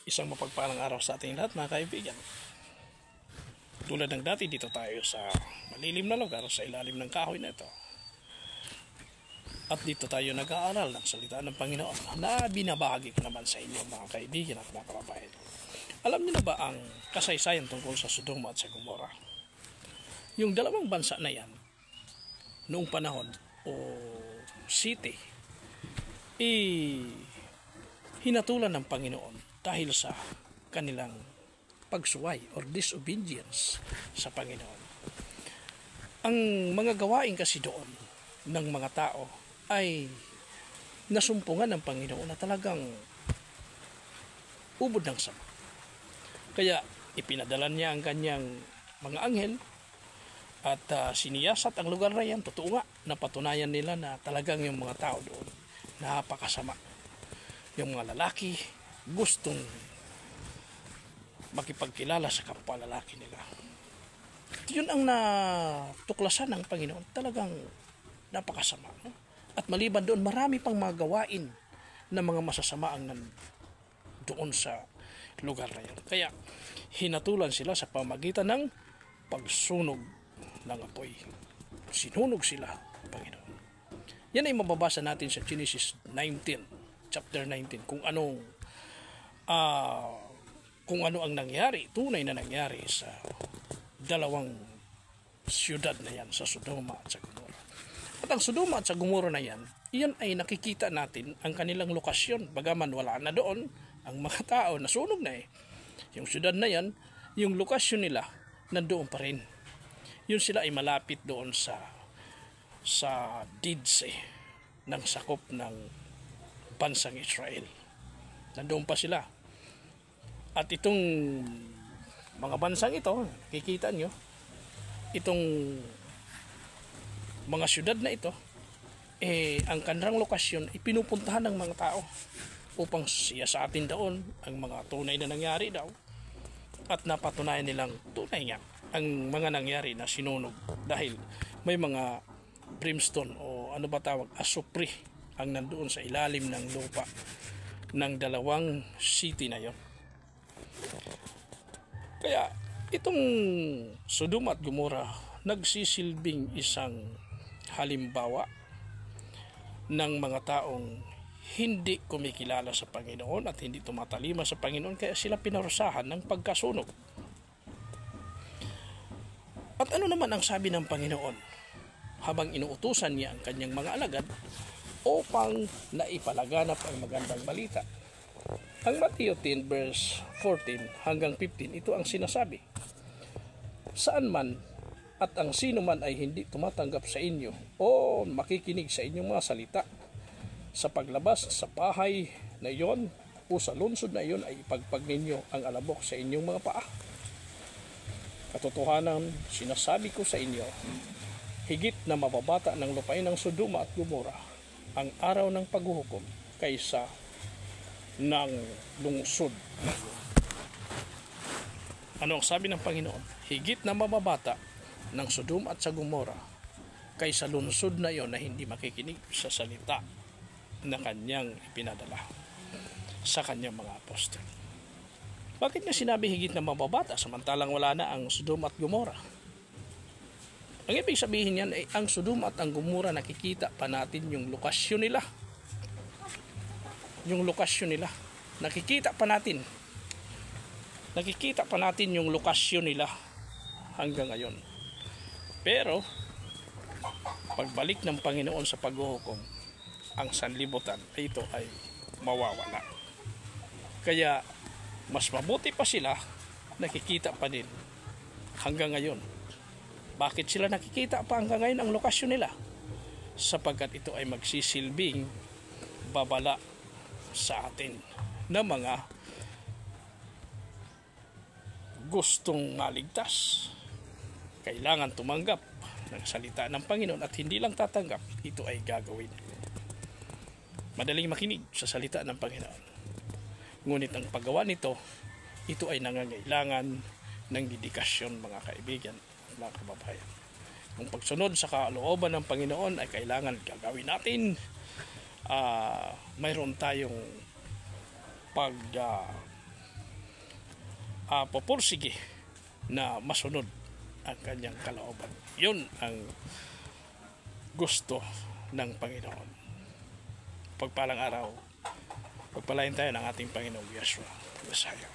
Isang mapagpalang araw sa ating lahat, mga kaibigan. Tulad ng dati, dito tayo sa malilim na lugar sa ilalim ng kahoy na ito. At dito tayo nag-aaral ng salita ng Panginoon na binabahagi ko naman sa inyo, mga kaibigan at mga kababayan. Alam niyo na ba ang kasaysayan tungkol sa Sodoma at sa Gomora? Yung dalawang bansa na yan, noong panahon o city, hinatulan ng Panginoon dahil sa kanilang pagsuway or disobedience sa Panginoon. Ang mga gawain kasi doon ng mga tao ay nasumpungan ng Panginoon na talagang ubod ng sama. Kaya ipinadala niya ang kanyang mga anghel at siniyasat ang lugar na yan. Totoo nga, napatunayan nila na talagang yung mga tao doon napakasama. Yung mga lalaki gustong makipagkilala sa kapwa lalaki nila. Yun ang natuklasan ng Panginoon. Talagang napakasama. No? At maliban doon, marami pang mga gawain na mga masasama ang doon sa lugar na yun. Kaya hinatulan sila sa pamagitan ng pagsunog ng apoy. Sinunog sila, Panginoon. Yan ay mababasa natin sa Genesis 19, chapter 19, kung ano ang nangyari, tunay na nangyari sa dalawang siyudad na yan, sa Sodoma at sa Gomora. At ang Sodoma at sa Gomora na yan, iyan ay nakikita natin ang kanilang lokasyon. Bagaman wala na doon ang mga tao, nasunog na eh. Yung siyudad na yan, yung lokasyon nila, nandoon pa rin. Yun sila ay malapit doon sa deeds ng sakop ng bansang Israel. Nandoon pa sila. At itong mga bansang ito, nakikita nyo, itong mga syudad na ito, ang kanilang lokasyon ay pinupuntahan ng mga tao upang siya sa atin doon ang mga tunay na nangyari daw. At napatunayan nilang tunay nga ang mga nangyari na sinunog dahil may mga brimstone o ano ba tawag, asupri ang nandoon sa ilalim ng lupa ng dalawang city na yon. Kaya itong Sodoma at Gomora nagsisilbing isang halimbawa ng mga taong hindi kumikilala sa Panginoon at hindi tumatalima sa Panginoon, kaya sila pinarusahan ng pagkasunog. At ano naman ang sabi ng Panginoon habang inuutusan niya ang kanyang mga alagad upang naipalaganap ang magandang balita? Ang Matthew 10 verse 14 hanggang 15, ito ang sinasabi: saan man at ang sino man ay hindi tumatanggap sa inyo o makikinig sa inyong mga salita, sa paglabas sa bahay na iyon o sa lungsod na iyon ay ipagpag ninyo ang alabok sa inyong mga paa. Katotohanan, sinasabi ko sa inyo, higit na mababata ng lupain ng Sodoma at Gomora ang araw ng paghuhukom kaysa ng lungsod. Ano ang sabi ng Panginoon? Higit na mababata ng Sodoma at sa Gomora kaysa lungsod na iyon na hindi makikinig sa salita na kanyang ipinadala sa kanyang mga apostol. Bakit niya sinabi higit na mababata samantalang wala na ang Sodoma at Gomora? Ang ibig sabihin niyan ay ang Sodoma at ang Gomora, nakikita pa natin yung lokasyon nila. Yung lokasyon nila. Nakikita pa natin yung lokasyon nila hanggang ngayon. Pero pagbalik ng Panginoon sa paghuhukom, ang sanlibutan ay ito ay mawawala. Kaya mas mabuti pa sila, nakikita pa din hanggang ngayon. Bakit sila nakikita pa hanggang ngayon ang lokasyon nila? Sapagkat ito ay magsisilbing babala sa atin na mga gustong maligtas. Kailangan tumanggap ng salita ng Panginoon at hindi lang tatanggap, ito ay gagawin. Madaling makinig sa salita ng Panginoon. Ngunit ang paggawa nito, ito ay nangangailangan ng dedikasyon, mga kaibigan, mga kababayan. Kung pagsunod sa kalooban ng Panginoon ay kailangan gagawin natin, mayroon tayong pupursige na masunod ang kanyang kalooban. Yun ang gusto ng Panginoon. Pagpalang araw, pagpalain tayo ng ating Panginoong Yeshua Messiah.